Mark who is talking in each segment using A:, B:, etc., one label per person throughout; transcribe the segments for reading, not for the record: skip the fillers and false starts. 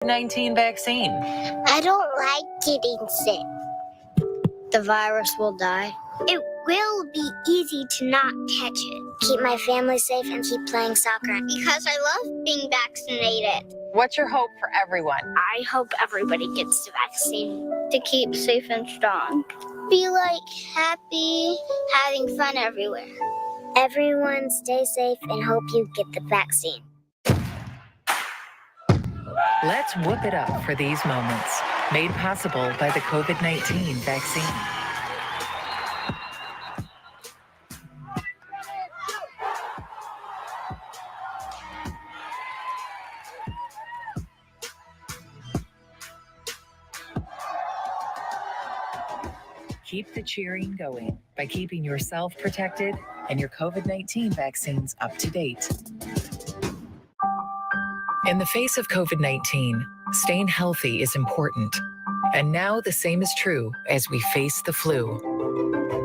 A: COVID-19 vaccine.
B: I don't like getting sick. The virus will die. It will be easy to not catch it. Keep my family safe and keep playing soccer. Because I love being vaccinated.
A: What's your hope for everyone?
B: I hope everybody gets the vaccine. To keep safe and strong. Be happy, having fun everywhere. Everyone stay safe and hope you get the vaccine.
A: Let's whoop it up for these moments. Made possible by the COVID-19 vaccine. Keep the cheering going by keeping yourself protected and your COVID-19 vaccines up to date. In the face of COVID-19, staying healthy is important. And now the same is true as we face the flu.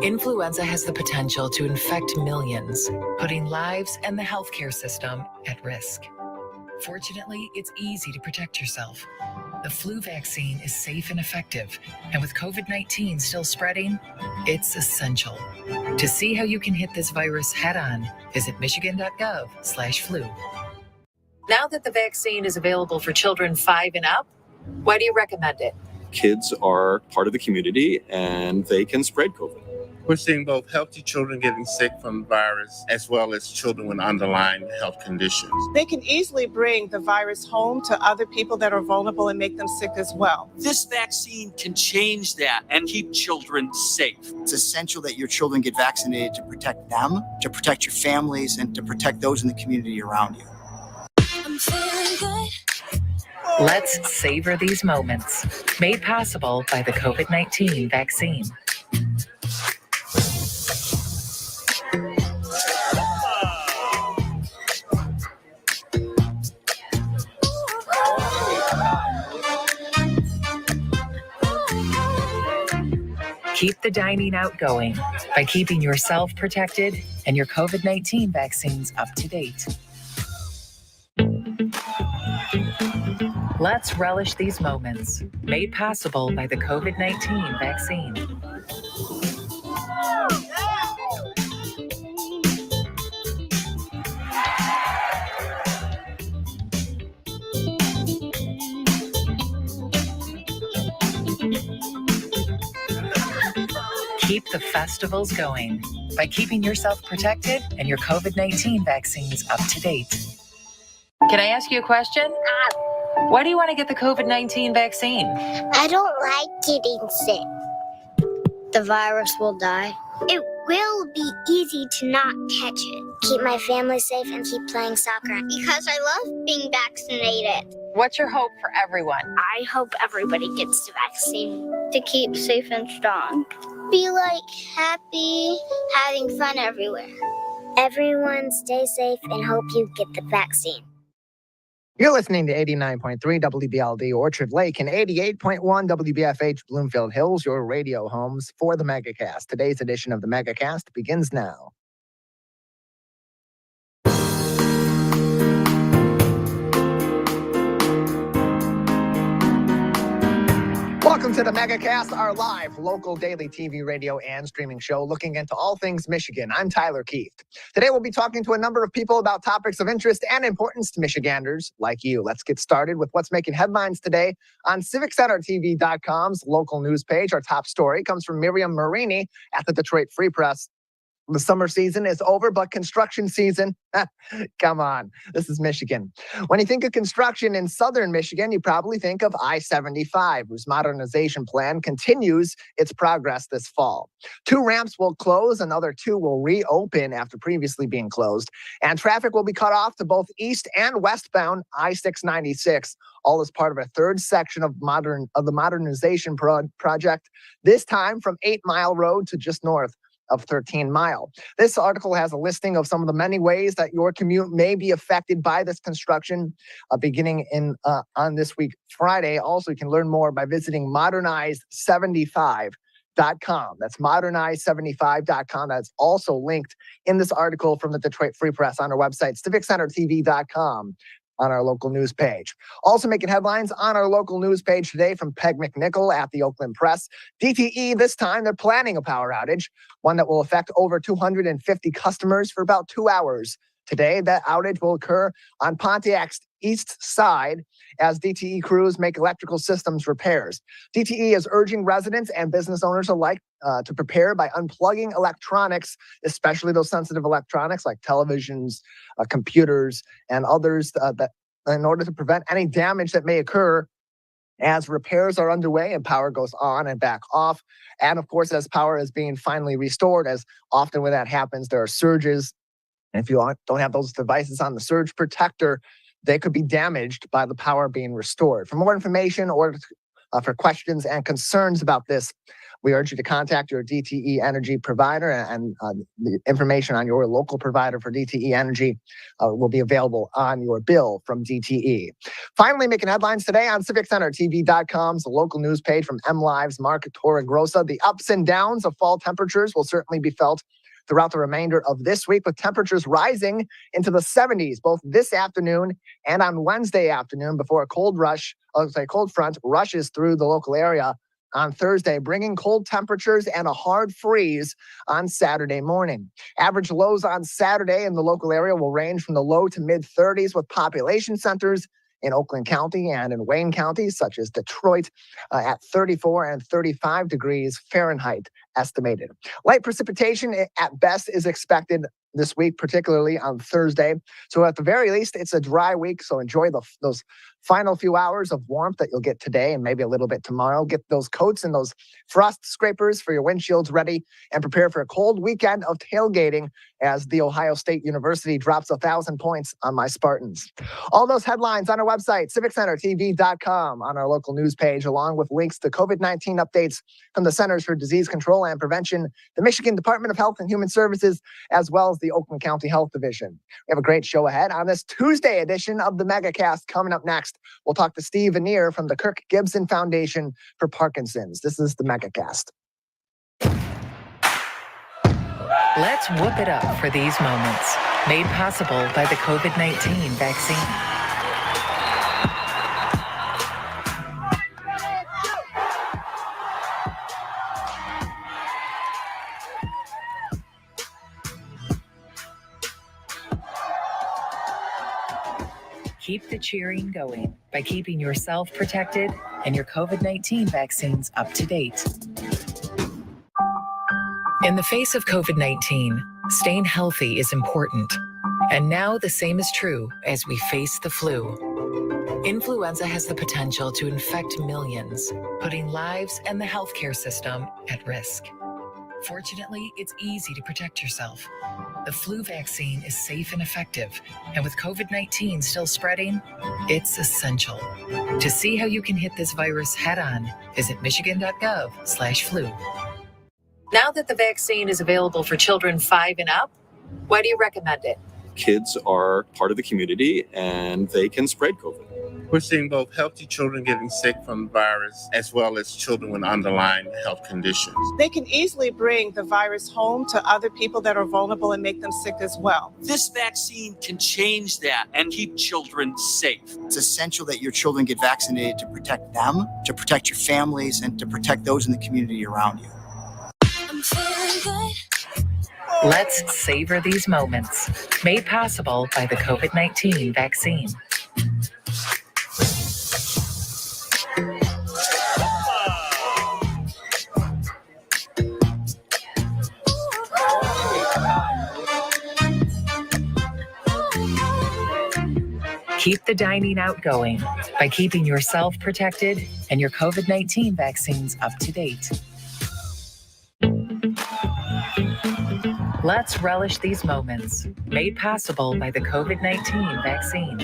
A: Influenza has the potential to infect millions, putting lives and the healthcare system at risk. Fortunately, it's easy to protect yourself. The flu vaccine is safe and effective, and with COVID-19 still spreading, it's essential. To see how you can hit this virus head-on, visit michigan.gov/flu. Now that the vaccine is available for children 5 and up, why do you recommend it?
C: Kids are part of the community, and they can spread COVID.
D: We're seeing both healthy children getting sick from the virus as well as children with underlying health conditions.
E: They can easily bring the virus home to other people that are vulnerable and make them sick as well.
F: This vaccine can change that and keep children safe.
G: It's essential that your children get vaccinated to protect them, to protect your families, and to protect those in the community around you.
B: I'm feeling good.
A: Let's savor these moments. Made possible by the COVID-19 vaccine. Keep the dining out going by keeping yourself protected and your COVID-19 vaccines up to date. Let's relish these moments, made possible by the COVID-19 vaccine. Keep the festivals going by keeping yourself protected and your COVID-19 vaccines up to date. Can I ask you a question? Why do you want to get the COVID-19 vaccine?
B: I don't like getting sick. The virus will die. It will be easy to not catch it. Keep my family safe and keep playing soccer. Because I love being vaccinated.
A: What's your hope for everyone?
B: I hope everybody gets the vaccine. To keep safe and strong. Be happy, having fun everywhere. Everyone stay safe and hope you get the vaccine.
H: You're listening to 89.3 WBLD Orchard Lake and 88.1 WBFH Bloomfield Hills, your radio homes for the Megacast. Today's edition of the Megacast begins now. Welcome to the Megacast, our live local daily TV, radio, and streaming show looking into all things Michigan. I'm Tyler Keith. Today we'll be talking to a number of people about topics of interest and importance to Michiganders like you. Let's get started with what's making headlines today on CivicCenterTV.com's local news page. Our top story comes from Miriam Marini at the Detroit Free Press. The summer season is over, but construction season, come on, this is Michigan. When you think of construction in southern Michigan, you probably think of I-75, whose modernization plan continues its progress this fall. 2 ramps will close, another 2 will reopen after previously being closed, and traffic will be cut off to both east and westbound I-696, all as part of a third section of the modernization project, this time from 8 Mile Road to just north of 13 Mile. This article has a listing of some of the many ways that your commute may be affected by this construction beginning on this week, Friday. Also, you can learn more by visiting modernize75.com. That's modernize75.com. That's also linked in this article from the Detroit Free Press on our website, CivicCenterTV.com. on our local news page. Also making headlines on our local news page today from Peg McNichol at the Oakland Press. DTE this time, they're planning a power outage, one that will affect over 250 customers for about 2 hours. Today, that outage will occur on Pontiac's east side as DTE crews make electrical systems repairs. DTE is urging residents and business owners alike to prepare by unplugging electronics, especially those sensitive electronics like televisions, computers, and others, that in order to prevent any damage that may occur as repairs are underway and power goes on and back off. And of course, as power is being finally restored, as often when that happens, there are surges. And if you don't have those devices on the surge protector, they could be damaged by the power being restored. For more information or for questions and concerns about this, we urge you to contact your DTE Energy provider, and the information on your local provider for DTE Energy will be available on your bill from DTE. Finally, making headlines today on CivicCenterTV.com's local news page from MLive's Mark Torregrossa. The ups and downs of fall temperatures will certainly be felt throughout the remainder of this week, with temperatures rising into the 70s both this afternoon and on Wednesday afternoon before a cold front rushes through the local area on Thursday, bringing cold temperatures and a hard freeze on Saturday morning. Average lows on Saturday in the local area will range from the low to mid 30s, with population centers in Oakland County and in Wayne County, such as Detroit, at 34 and 35 degrees Fahrenheit estimated. Light precipitation at best is expected this week, particularly on Thursday. So at the very least, it's a dry week. So enjoy those final few hours of warmth that you'll get today and maybe a little bit tomorrow. Get those coats and those frost scrapers for your windshields ready, and prepare for a cold weekend of tailgating as the Ohio State University drops 1,000 points on my Spartans. All those headlines on our website, CivicCenterTV.com, on our local news page, along with links to COVID-19 updates from the Centers for Disease Control and Prevention, the Michigan Department of Health and Human Services, as well as the Oakland County Health Division. We have a great show ahead on this Tuesday edition of the Megacast. Coming up next, we'll talk to Steve Vanier from the Kirk Gibson Foundation for Parkinson's. This is the Megacast.
A: Let's whoop it up for these moments, made possible by the COVID-19 vaccine. Keep the cheering going by keeping yourself protected and your COVID-19 vaccines up to date. In the face of COVID-19, staying healthy is important. And now the same is true as we face the flu. Influenza has the potential to infect millions, putting lives and the healthcare system at risk. Fortunately, it's easy to protect yourself. The flu vaccine is safe and effective, and with COVID-19 still spreading, it's essential. To see how you can hit this virus head on, visit michigan.gov/flu. Now that the vaccine is available for children 5 and up, why do you recommend it?
C: Kids are part of the community and they can spread COVID.
D: We're seeing both healthy children getting sick from the virus as well as children with underlying health conditions.
E: They can easily bring the virus home to other people that are vulnerable and make them sick as well.
F: This vaccine can change that and keep children safe.
G: It's essential that your children get vaccinated to protect them, to protect your families, and to protect those in the community around you.
A: Let's savor these moments, made possible by the COVID-19 vaccine. Keep the dining out going by keeping yourself protected and your COVID-19 vaccines up to date. Let's relish these moments, made possible by the COVID-19 vaccine.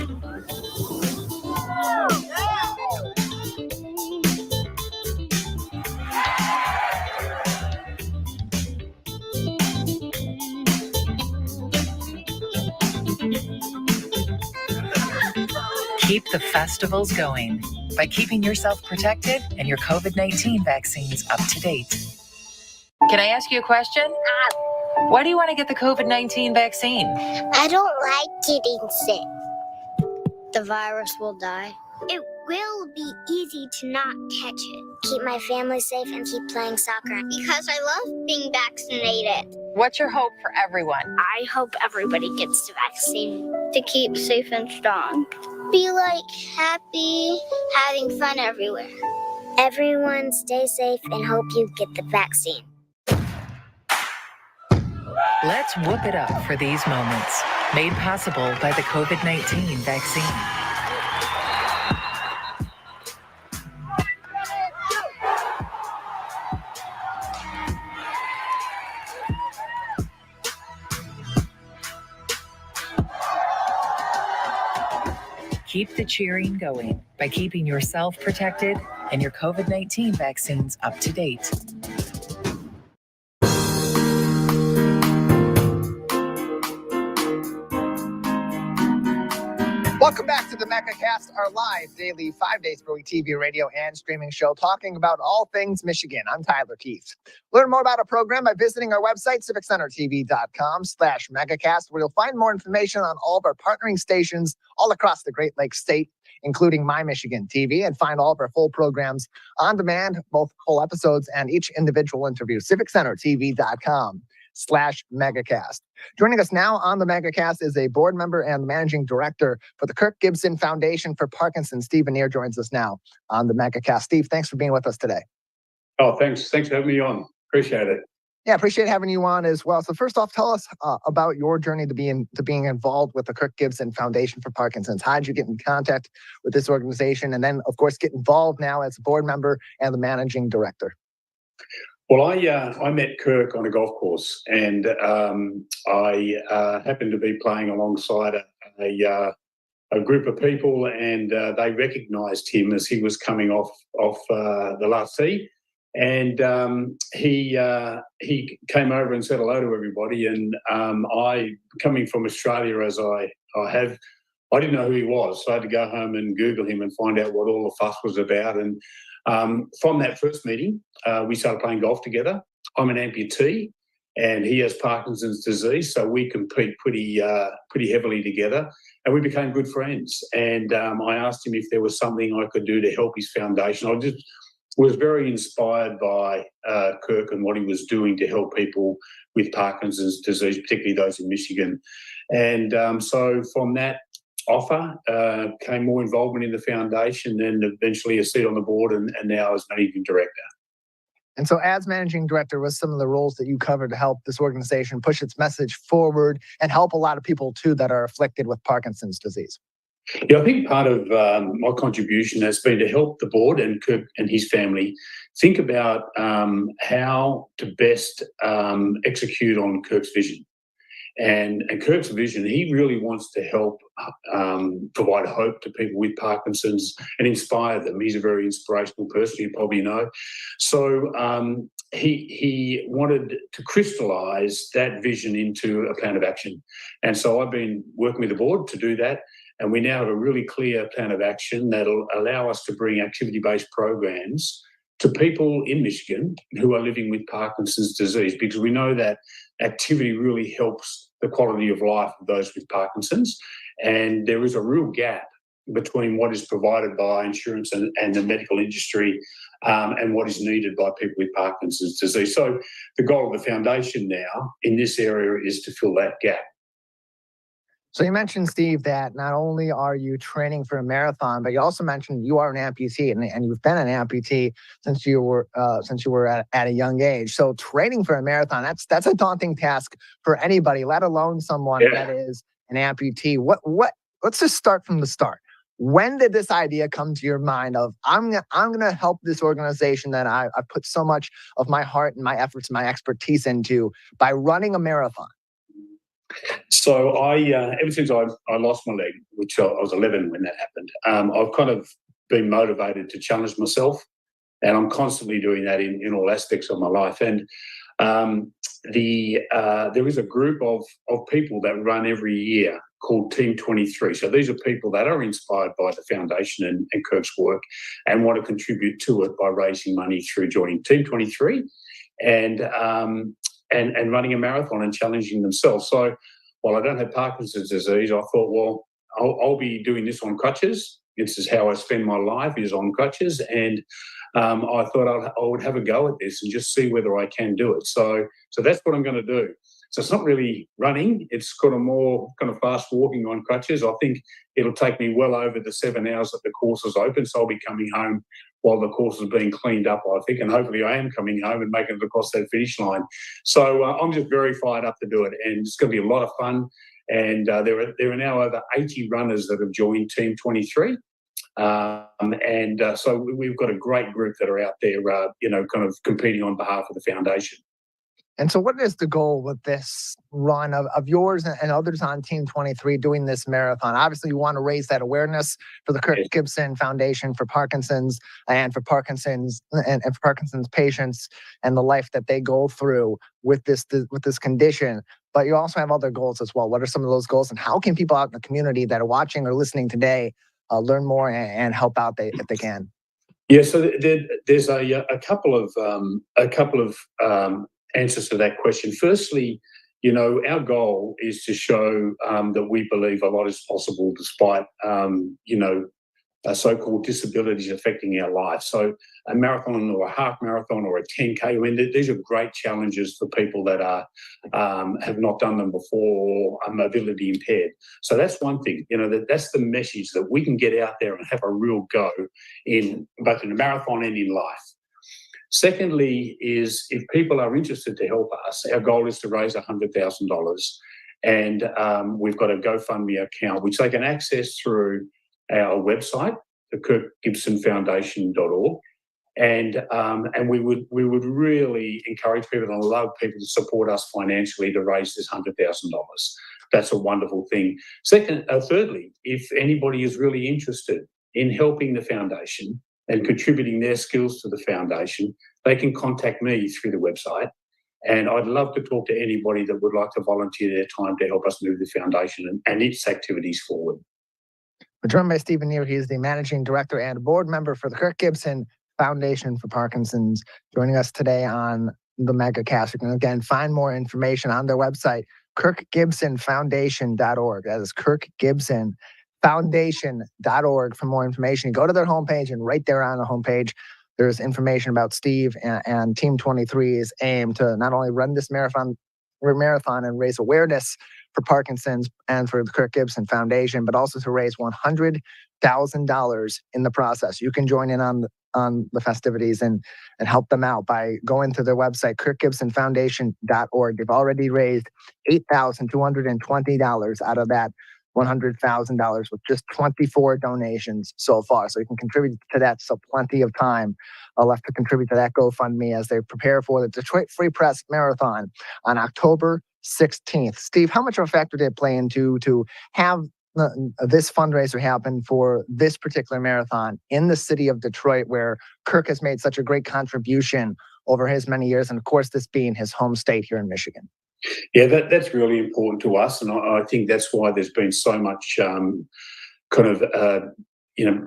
A: Keep the festivals going by keeping yourself protected and your COVID-19 vaccines up to date. Can I ask you a question? Why do you want to get the COVID-19 vaccine?
B: I don't like getting sick. the virus will die. It will be easy to not catch it. Keep my family safe and keep playing soccer because I love being vaccinated.
A: What's your hope for everyone?
B: I hope everybody gets the vaccine to keep safe and strong. Be happy, having fun everywhere. Everyone stay safe and hope you get the vaccine.
A: Let's whoop it up for these moments, made possible by the COVID-19 vaccine. Keep the cheering going by keeping yourself protected and your COVID-19 vaccines up to date.
H: Welcome back to the Megacast, our live daily 5 days per week TV, radio, and streaming show talking about all things Michigan. I'm Tyler Keith. Learn more about our program by visiting our website, civiccentertv.com/megacast, where you'll find more information on all of our partnering stations all across the Great Lakes state, including My Michigan TV, and find all of our full programs on demand, both full episodes and each individual interview, civiccentertv.com/megacast. Joining us now on the Megacast is a board member and managing director for the Kirk Gibson Foundation for Parkinson's. Steve Vanier joins us now on the Megacast. Steve, thanks for being with us today.
I: Oh, thanks. Thanks for having me on. Appreciate it.
H: Yeah, appreciate having you on as well. So first off, tell us about your journey to being involved with the Kirk Gibson Foundation for Parkinson's. How did you get in contact with this organization? And then, of course, get involved now as a board member and the managing director.
I: Well, I met Kirk on a golf course, and I happened to be playing alongside a group of people, and they recognised him as he was coming off the last tee, and he came over and said hello to everybody. And I, coming from Australia as I have, I didn't know who he was, so I had to go home and Google him and find out what all the fuss was about. And from that first meeting, we started playing golf together. I'm an amputee, and he has Parkinson's disease, so we compete pretty heavily together, and we became good friends. And I asked him if there was something I could do to help his foundation. I just was very inspired by Kirk and what he was doing to help people with Parkinson's disease, particularly those in Michigan. And so from that offer came more involvement in the foundation, and eventually a seat on the board, and now as managing director.
H: And so as managing director, was some of the roles that you covered to help this organization push its message forward and help a lot of people too that are afflicted with Parkinson's disease?
I: Yeah, I think part of my contribution has been to help the board and Kirk and his family think about how to best execute on Kirk's vision. And Kirk's vision, he really wants to help provide hope to people with Parkinson's and inspire them. He's a very inspirational person, you probably know. So he wanted to crystallise that vision into a plan of action. And so I've been working with the board to do that. And we now have a really clear plan of action that'll allow us to bring activity-based programs to people in Michigan who are living with Parkinson's disease, because we know that activity really helps the quality of life of those with Parkinson's. And there is a real gap between what is provided by insurance and the medical industry and what is needed by people with Parkinson's disease. So the goal of the foundation now in this area is to fill that gap.
H: So you mentioned, Steve, that not only are you training for a marathon, but you also mentioned you are an amputee, and you've been an amputee since you were at a young age. So training for a marathon, that's a daunting task for anybody, let alone someone that is an amputee. Let's just start from the start. When did this idea come to your mind of I'm gonna help this organization that I put so much of my heart and my efforts and my expertise into by running a marathon?
I: So ever since I lost my leg, which I was 11 when that happened, I've kind of been motivated to challenge myself, and I'm constantly doing that in all aspects of my life. And there is a group of people that run every year called Team 23. So these are people that are inspired by the foundation and Kirk's work and want to contribute to it by raising money through joining Team 23 and running a marathon and challenging themselves. So while I don't have Parkinson's disease, I thought, well, I'll be doing this on crutches. This is how I spend my life, is on crutches. And I thought I would have a go at this and just see whether I can do it. So that's what I'm going to do. So it's not really running. It's kind of more kind of fast walking on crutches. I think it'll take me well over the 7 hours that the course is open. So I'll be coming home while the course is being cleaned up, I think. And hopefully I am coming home and making it across that finish line. So I'm just very fired up to do it. And it's going to be a lot of fun. And there are now over 80 runners that have joined Team 23. So we've got a great group that are out there, kind of competing on behalf of the foundation.
H: And so what is the goal with this run of yours and others on Team 23 doing this marathon? Obviously, you want to raise that awareness for the Kirk Gibson Foundation for Parkinson's and for Parkinson's patients and the life that they go through with this condition. But you also have other goals as well. What are some of those goals, and how can people out in the community that are watching or listening today learn more and help out if they can?
I: Yeah, so there's a couple of answers to that question. Firstly, our goal is to show that we believe a lot is possible despite, so-called disabilities affecting our life. So a marathon or a half marathon or a 10K, I mean, these are great challenges for people that have not done them before or are mobility impaired. So that's one thing, that's the message, that we can get out there and have a real go in both in a marathon and in life. Secondly is, if people are interested to help us, our goal is to raise $100,000. And we've got a GoFundMe account, which they can access through our website, the kirkgibsonfoundation.org. And we would really encourage people and love people to support us financially to raise this $100,000. That's a wonderful thing. Thirdly, if anybody is really interested in helping the foundation and contributing their skills to the foundation, they can contact me through the website. And I'd love to talk to anybody that would like to volunteer their time to help us move the foundation and its activities forward.
H: We're joined by Stephen Neer. He is the managing director and board member for the Kirk Gibson Foundation for Parkinson's, joining us today on the Megacast. You can again find more information on their website, kirkgibsonfoundation.org. That is kirkgibsonfoundation.org for more information. You go to their homepage, and right there on the homepage, there's information about Steve and Team 23's aim to not only run this marathon and raise awareness for Parkinson's and for the Kirk Gibson Foundation, but also to raise $100,000 in the process. You can join in on the festivities and help them out by going to their website, kirkgibsonfoundation.org. They've already raised $8,220 out of that $100,000 with just 24 donations so far. So you can contribute to that. So plenty of time left to contribute to that GoFundMe as they prepare for the Detroit Free Press Marathon on October 16th. Steve, how much of a factor did it play into to have this fundraiser happen for this particular marathon in the city of Detroit, where Kirk has made such a great contribution over his many years, and of course this being his home state here in Michigan?
I: Yeah, that's really important to us, and I think that's why there's been so much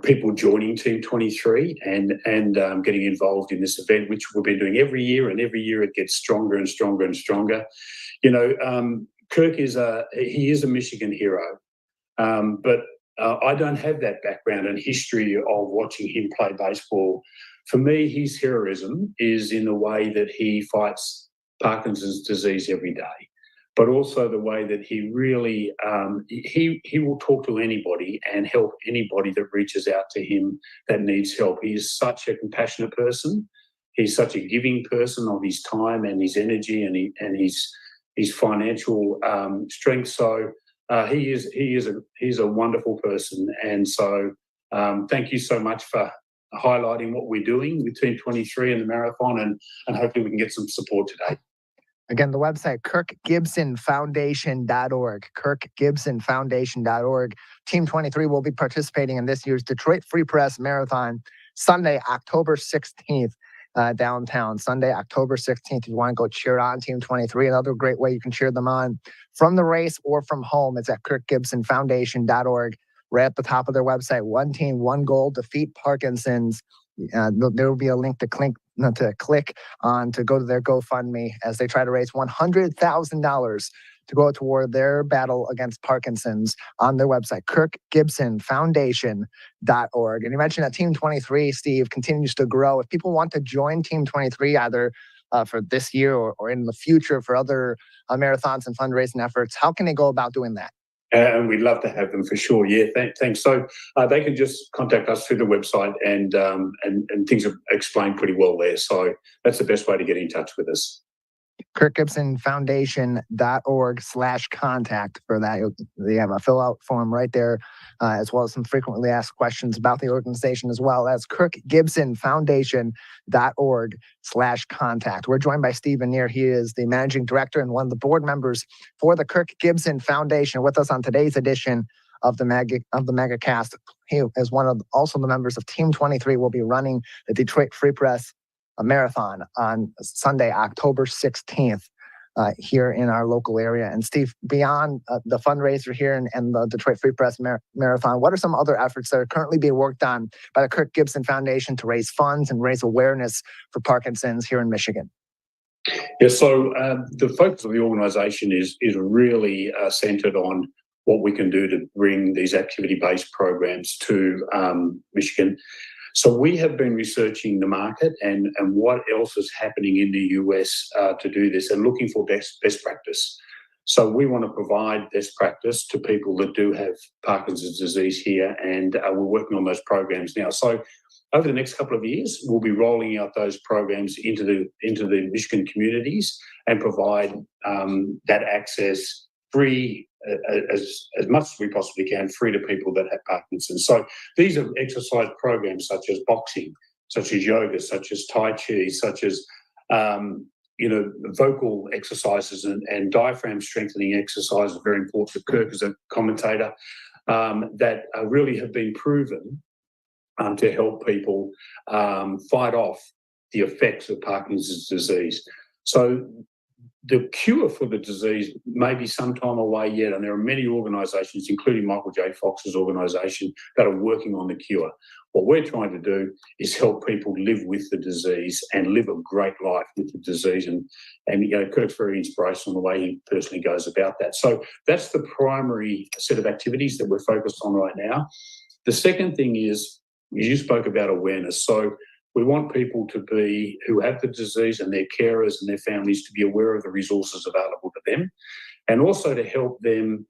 I: people joining Team 23 and getting involved in this event, which we've been doing every year, and every year it gets stronger and stronger and stronger. Kirk is a Michigan hero, but I don't have that background and history of watching him play baseball. For me, his heroism is in the way that he fights Parkinson's disease every day, but also the way that he really he will talk to anybody and help anybody that reaches out to him that needs help. He is such a compassionate person. He's such a giving person of his time and his energy and his financial strength. So he's a wonderful person. And so thank you so much for highlighting what we're doing with Team 23 and the marathon, and hopefully we can get some support today.
H: Again, the website, kirkgibsonfoundation.org, kirkgibsonfoundation.org. Team 23 will be participating in this year's Detroit Free Press Marathon, Sunday, October 16th, downtown. Sunday, October 16th. If you want to go cheer on Team 23, another great way you can cheer them on from the race or from home, it's at kirkgibsonfoundation.org. Right at the top of their website, one team, one goal, defeat Parkinson's. There will be a link to click on to go to their GoFundMe as they try to raise $100,000 to go toward their battle against Parkinson's on their website, kirkgibsonfoundation.org. And you mentioned that Team 23, Steve, continues to grow. If people want to join Team 23, either for this year or in the future for other marathons and fundraising efforts, how can they go about doing that?
I: And we'd love to have them for sure. Yeah, thanks. So they can just contact us through the website, and things are explained pretty well there. So that's the best way to get in touch with us.
H: kirkgibsonfoundation.org/contact for that. They have a fill out form right there, as well as some frequently asked questions about the organization, as well as kirkgibsonfoundation.org/contact. We're joined by Steve Vanier. He is the managing director and one of the board members for the Kirk Gibson Foundation, with us on today's edition of the Megacast. He is one of also the members of Team 23. Will be running the Detroit Free Press marathon on Sunday, October 16th, here in our local area. And Steve, beyond the fundraiser here and the Detroit Free Press Marathon, what are some other efforts that are currently being worked on by the Kirk Gibson Foundation to raise funds and raise awareness for Parkinson's here in Michigan?
I: Yeah, so the focus of the organisation is really centred on what we can do to bring these activity-based programs to Michigan. So we have been researching the market and what else is happening in the US to do this, and looking for best practice. So we want to provide best practice to people that do have Parkinson's disease here, and we're working on those programs now. So over the next couple of years, we'll be rolling out those programs into the Michigan communities and provide that access free, as much as we possibly can, free to people that have Parkinson's. So these are exercise programs such as boxing, such as yoga, such as Tai Chi, such as vocal exercises and diaphragm strengthening exercises, very important to Kirk as a commentator, that really have been proven to help people fight off the effects of Parkinson's disease. So the cure for the disease may be some time away yet, and there are many organisations, including Michael J. Fox's organisation, that are working on the cure. What we're trying to do is help people live with the disease and live a great life with the disease. And Kirk's very inspirational in the way he personally goes about that. So that's the primary set of activities that we're focused on right now. The second thing is, you spoke about awareness. So we want people who have the disease and their carers and their families to be aware of the resources available to them, and also to help them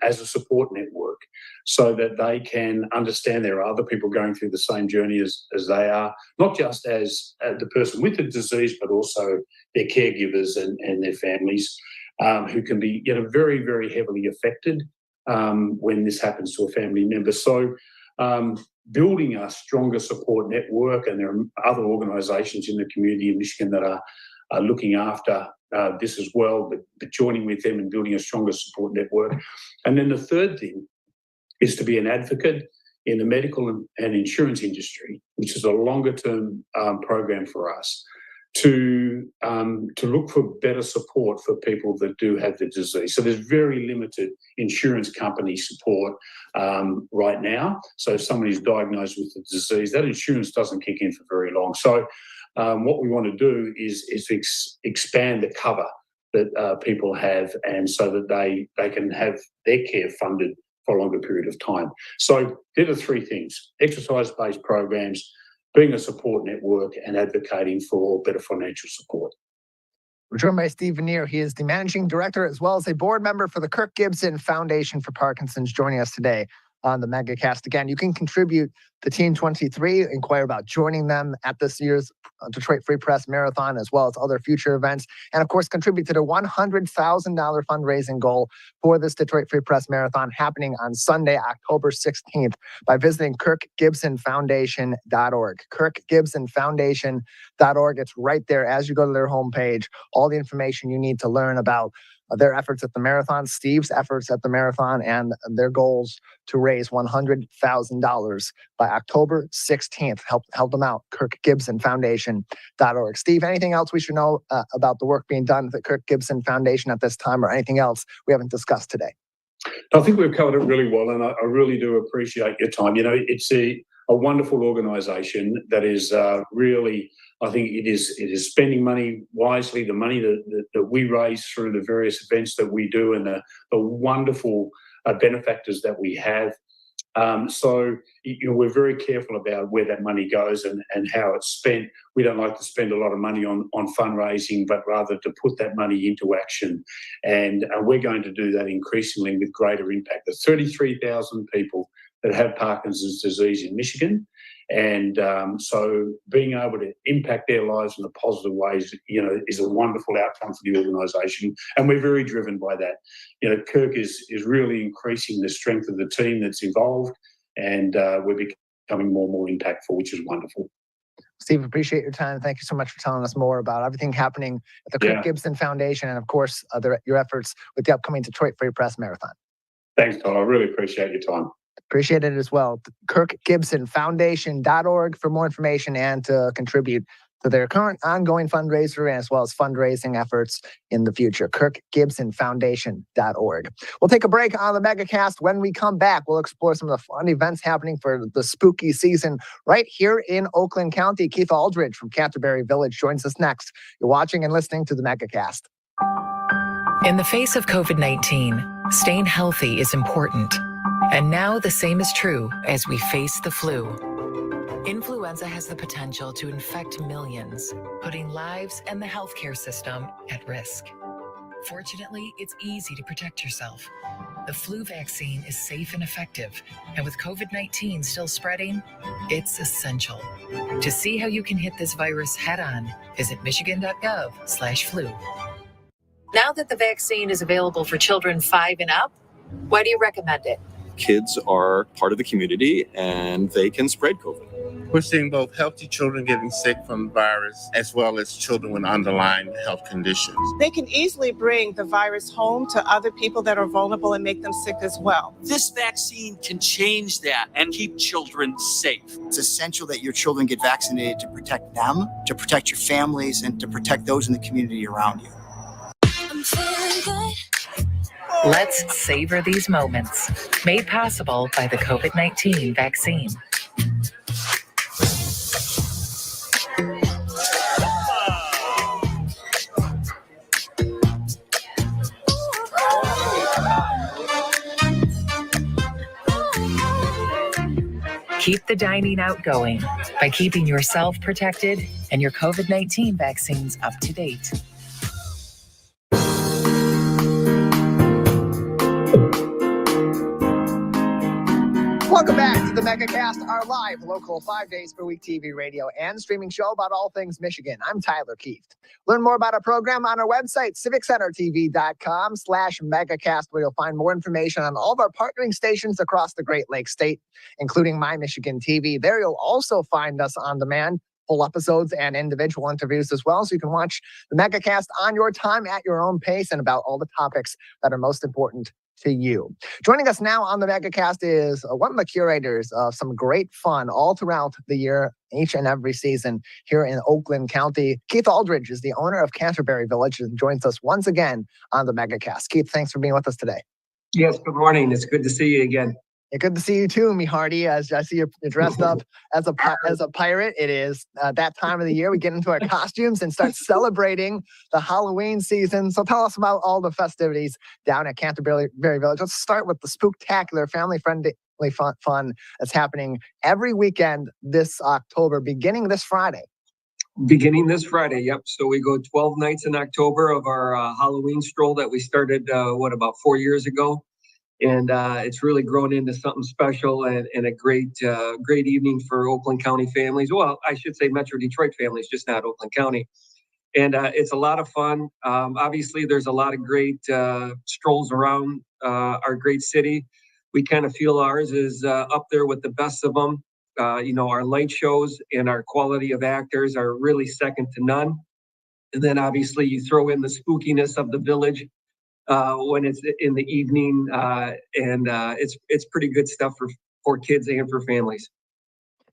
I: as a support network, so that they can understand there are other people going through the same journey as they are, not just as the person with the disease, but also their caregivers and their families, who can be very, very heavily affected when this happens to a family member. So building a stronger support network, and there are other organisations in the community in Michigan that are looking after this as well, but joining with them and building a stronger support network. And then the third thing is to be an advocate in the medical and insurance industry, which is a longer term program for us, to look for better support for people that do have the disease. So there's very limited insurance company support right now. So if somebody is diagnosed with the disease, that insurance doesn't kick in for very long. So what we want to do is to expand the cover that people have, and so that they can have their care funded for a longer period of time. So they're the three things: exercise-based programs, being a support network, and advocating for better financial support.
H: We're joined by Steve Vanier. He is the managing director as well as a board member for the Kirk Gibson Foundation for Parkinson's, joining us today on the Megacast. Again, you can contribute to Team 23, inquire about joining them at this year's Detroit Free Press Marathon, as well as other future events, and of course contribute to the $100,000 fundraising goal for this Detroit Free Press Marathon, happening on Sunday, October 16th, by visiting kirkgibsonfoundation.org. kirkgibsonfoundation.org. It's right there as you go to their homepage. All the information you need to learn about their efforts at the marathon, Steve's efforts at the marathon, and their goals to raise $100,000 by October 16th. Help them out, kirkgibsonfoundation.org. Steve, anything else we should know about the work being done at the Kirk Gibson Foundation at this time, or anything else we haven't discussed today?
I: I think we've covered it really well, and I really do appreciate your time. It's a wonderful organisation that is really, I think it is spending money wisely, the money that we raise through the various events that we do and the wonderful benefactors that we have. So we're very careful about where that money goes and how it's spent. We don't like to spend a lot of money on fundraising, but rather to put that money into action. And we're going to do that increasingly with greater impact. There's 33,000 people that have Parkinson's disease in Michigan. And so being able to impact their lives in a positive way is a wonderful outcome for the organisation. And we're very driven by that. Kirk is really increasing the strength of the team that's involved, and we're becoming more and more impactful, which is wonderful.
H: Steve, appreciate your time. Thank you so much for telling us more about everything happening at the Kirk Gibson Foundation and, of course, your efforts with the upcoming Detroit Free Press Marathon.
I: Thanks, Todd. I really appreciate your time.
H: Appreciate it as well. KirkGibsonFoundation.org for more information and to contribute to their current ongoing fundraiser as well as fundraising efforts in the future. KirkGibsonFoundation.org. We'll take a break on the Megacast. When we come back, we'll explore some of the fun events happening for the spooky season right here in Oakland County. Keith Aldridge from Canterbury Village joins us next. You're watching and listening to the Megacast.
A: In the face of COVID-19, staying healthy is important. And now the same is true as we face the flu. Influenza has the potential to infect millions, putting lives and the healthcare system at risk. Fortunately, it's easy to protect yourself. The flu vaccine is safe and effective, and with COVID-19 still spreading, it's essential. To see how you can hit this virus head-on, visit michigan.gov/flu. Now that the vaccine is available for children 5 and up, why do you recommend it?
C: Kids are part of the community and they can spread COVID.
D: We're seeing both healthy children getting sick from the virus as well as children with underlying health conditions.
E: They can easily bring the virus home to other people that are vulnerable and make them sick as well.
F: This vaccine can change that and keep children safe.
G: It's essential that your children get vaccinated to protect them, to protect your families, and to protect those in the community around you.
B: I'm feeling good.
A: Let's savor these moments, made possible by the COVID-19 vaccine. Keep the dining out going by keeping yourself protected and your COVID-19 vaccines up to date.
H: Welcome back to the Megacast, our live, local 5 days per week TV, radio, and streaming show about all things Michigan. I'm Tyler Keefe. Learn more about our program on our website, civiccentertv.com/megacast, where you'll find more information on all of our partnering stations across the Great Lakes state, including My Michigan TV. There you'll also find us on demand, full episodes and individual interviews as well, so you can watch the Megacast on your time at your own pace and about all the topics that are most important to you. Joining us now on the Megacast is one of the curators of some great fun all throughout the year, each and every season here in Oakland County. Keith Aldridge is the owner of Canterbury Village and joins us once again on the Megacast. Keith, thanks for being with us today.
J: Yes, good morning. It's good to see you again.
H: Yeah, good to see you too, me Hardy. As I see you're dressed up as a pirate. It is that time of the year we get into our costumes and start celebrating the Halloween season. So tell us about all the festivities down at Canterbury Village. Let's start with the spooktacular, family-friendly fun that's happening every weekend this October, beginning this Friday.
J: Beginning this Friday, yep. So we go 12 nights in October of our Halloween stroll that we started, about 4 years ago. And it's really grown into something special and a great evening for Oakland County families. Well, I should say Metro Detroit families, just not Oakland County. And it's a lot of fun. Obviously, there's a lot of great strolls around our great city. We kind of feel ours is up there with the best of them. Our light shows and our quality of actors are really second to none. And then obviously you throw in the spookiness of the village when it's in the evening, and it's pretty good stuff for kids and for families.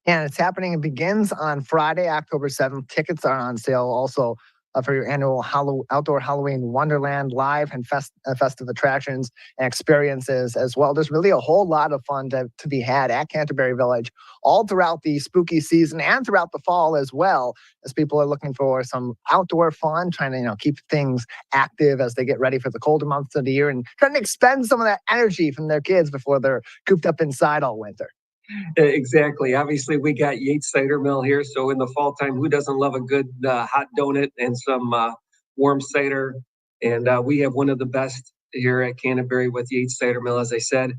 H: And it's happening. It begins on Friday, October 7th. Tickets are on sale also for your annual outdoor Halloween Wonderland live and festive attractions and experiences as well. There's really a whole lot of fun to be had at Canterbury Village all throughout the spooky season and throughout the fall as well, as people are looking for some outdoor fun, trying to keep things active as they get ready for the colder months of the year and trying to expend some of that energy from their kids before they're cooped up inside all winter.
J: Exactly. Obviously, we got Yates Cider Mill here. So in the fall time, who doesn't love a good hot donut and some warm cider? And we have one of the best here at Canterbury with Yates Cider Mill, as I said.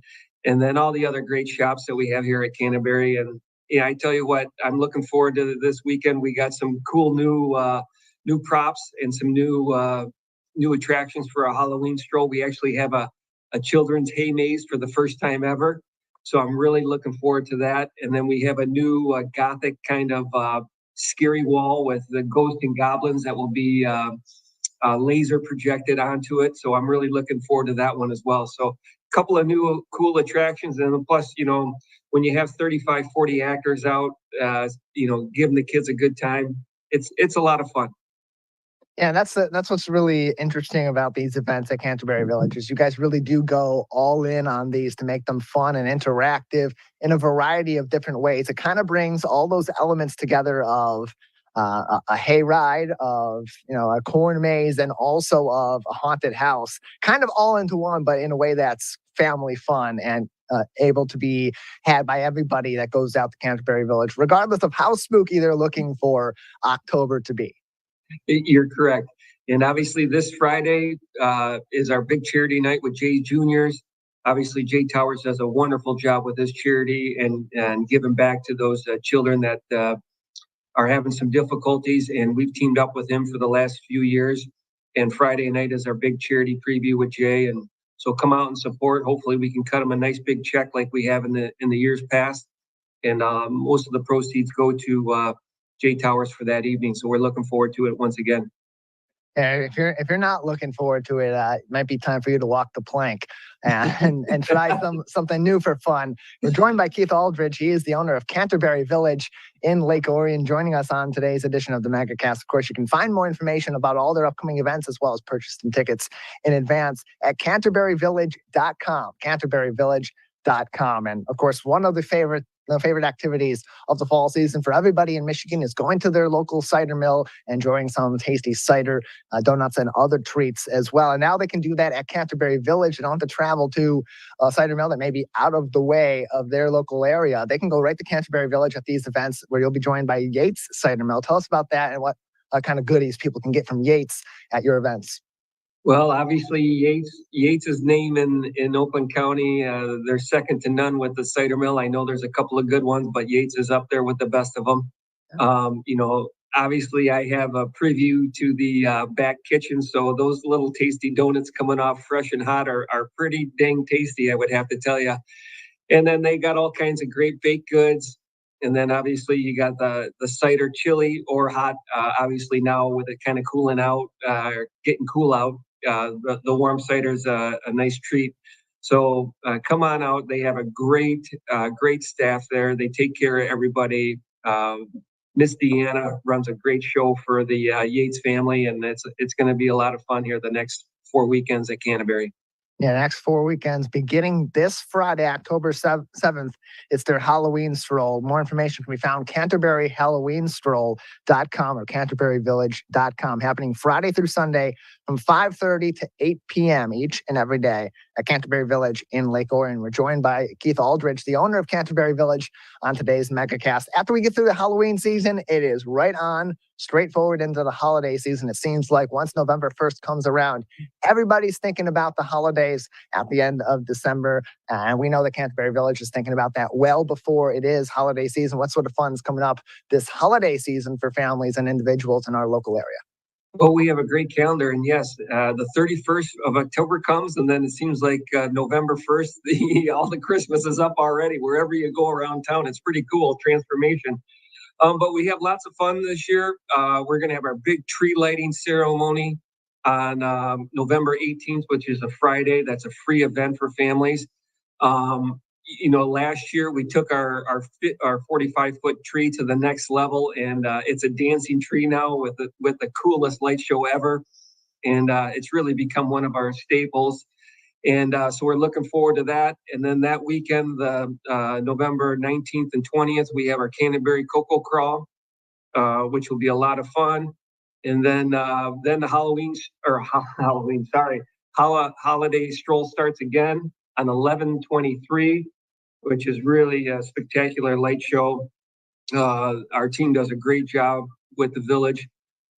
J: And then all the other great shops that we have here at Canterbury. And yeah, I tell you what, I'm looking forward to this weekend. We got some cool new props and some new attractions for a Halloween stroll. We actually have a children's hay maze for the first time ever. So I'm really looking forward to that. And then we have a new Gothic kind of scary wall with the ghosts and goblins that will be laser projected onto it. So I'm really looking forward to that one as well. So a couple of new cool attractions. And plus, when you have 35, 40 actors out, giving the kids a good time, it's a lot of fun.
H: Yeah, that's what's really interesting about these events at Canterbury Village is you guys really do go all in on these to make them fun and interactive in a variety of different ways. It kind of brings all those elements together of a hayride, of a corn maze, and also of a haunted house, kind of all into one, but in a way that's family fun and able to be had by everybody that goes out to Canterbury Village, regardless of how spooky they're looking for October to be.
J: You're correct. And obviously this Friday is our big charity night with Jay Juniors. Obviously, Jay Towers does a wonderful job with this charity and giving back to those children that are having some difficulties. And we've teamed up with him for the last few years. And Friday night is our big charity preview with Jay. And so come out and support. Hopefully we can cut him a nice big check like we have in the years past. And most of the proceeds go to Jay Towers for that evening. So we're looking forward to it once again.
H: If you're not looking forward to it, it might be time for you to walk the plank and try something new for fun. We're joined by Keith Aldridge. He is the owner of Canterbury Village in Lake Orion, joining us on today's edition of the Megacast. Of course, you can find more information about all their upcoming events as well as purchase some tickets in advance at canterburyvillage.com. Canterburyvillage.com. And of course, one of the favorite activities of the fall season for everybody in Michigan is going to their local cider mill, enjoying some tasty cider, donuts, and other treats as well. And now they can do that at Canterbury Village. They don't have to travel to a cider mill that may be out of the way of their local area. They can go right to Canterbury Village at these events where you'll be joined by Yates Cider Mill. Tell us about that and what kind of goodies people can get from Yates at your events.
J: Well, obviously, Yates's name in Oakland County, they're second to none with the cider mill. I know there's a couple of good ones, but Yates is up there with the best of them. Obviously, I have a preview to the back kitchen, so those little tasty donuts coming off fresh and hot are pretty dang tasty, I would have to tell you. And then they got all kinds of great baked goods. And then obviously you got the cider chili or hot. Obviously now with it kind of cooling out, getting cool out, the warm cider is a nice treat. So come on out. They have a great staff there. They take care of everybody. Miss Deanna runs a great show for the Yates family, and it's going to be a lot of fun here the next 4 weekends at Canterbury.
H: Yeah, next 4 weekends, beginning this Friday, October 7th, it's their Halloween stroll. More information can be found CanterburyHalloweenStroll.com or CanterburyVillage.com, happening Friday through Sunday from 5:30 to 8 p.m. each and every day at Canterbury Village in Lake Orion. We're joined by Keith Aldridge, the owner of Canterbury Village, on today's Megacast. After we get through the Halloween season, it is right on, straightforward into the holiday season. It seems like once November 1st comes around, everybody's thinking about the holidays at the end of December. And we know that Canterbury Village is thinking about that well before it is holiday season. What sort of fun's coming up this holiday season for families and individuals in our local area?
J: Well, we have a great calendar, and yes, the 31st of October comes, and then it seems like November 1st, all the Christmas is up already. Wherever you go around town, it's pretty cool, transformation. But we have lots of fun this year. We're going to have our big tree lighting ceremony on November 18th, which is a Friday. That's a free event for families. last year we took our 45-foot tree to the next level, and it's a dancing tree now with the coolest light show ever. And it's really become one of our staples. And so we're looking forward to that. And then that weekend, the November 19th and 20th, we have our Canterbury Cocoa Crawl, which will be a lot of fun. And then the holiday stroll starts again on 11/23, which is really a spectacular light show. Our team does a great job with the village.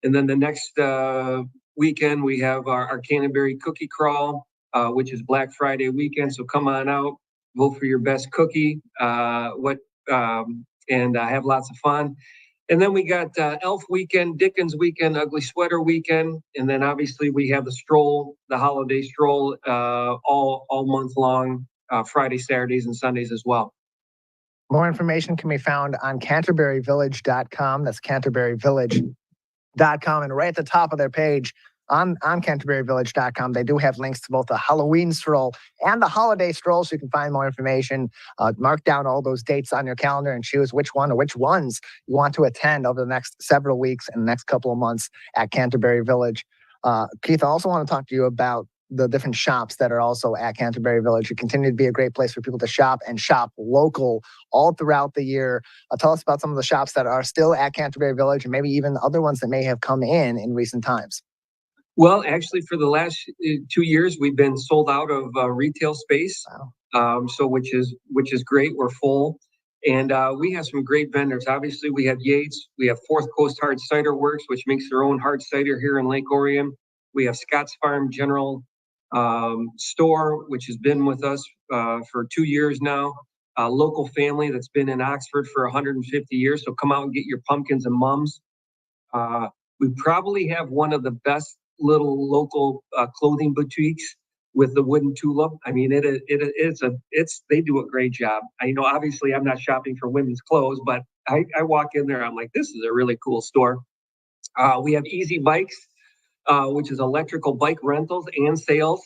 J: And then the next weekend, we have our Canterbury Cookie Crawl, which is Black Friday weekend. So come on out, vote for your best cookie, and have lots of fun. And then we got Elf Weekend, Dickens Weekend, Ugly Sweater Weekend. And then obviously we have the stroll, the holiday stroll, all month long, Friday, Saturdays, and Sundays as well.
H: More information can be found on CanterburyVillage.com. That's CanterburyVillage.com. And right at the top of their page on CanterburyVillage.com, they do have links to both the Halloween stroll and the holiday stroll, so you can find more information. Mark down all those dates on your calendar and choose which one or which ones you want to attend over the next several weeks and the next couple of months at Canterbury Village. Keith, I also want to talk to you about the different shops that are also at Canterbury Village. You continue to be a great place for people to shop and shop local all throughout the year. Tell us about some of the shops that are still at Canterbury Village and maybe even other ones that may have come in recent times.
J: Well, actually, for the last 2 years, we've been sold out of retail space. Wow. So which is great. We're full. And we have some great vendors. Obviously, we have Yates. We have Fourth Coast Hard Cider Works, which makes their own hard cider here in Lake Orion. We have Scott's Farm General Store, which has been with us for 2 years now. A local family that's been in Oxford for 150 years. So come out and get your pumpkins and mums. We probably have one of the best little local clothing boutiques with the wooden tulip. I mean, they do a great job. Obviously I'm not shopping for women's clothes, but I walk in there, I'm like, this is a really cool store. We have Easy Bikes, which is electrical bike rentals and sales.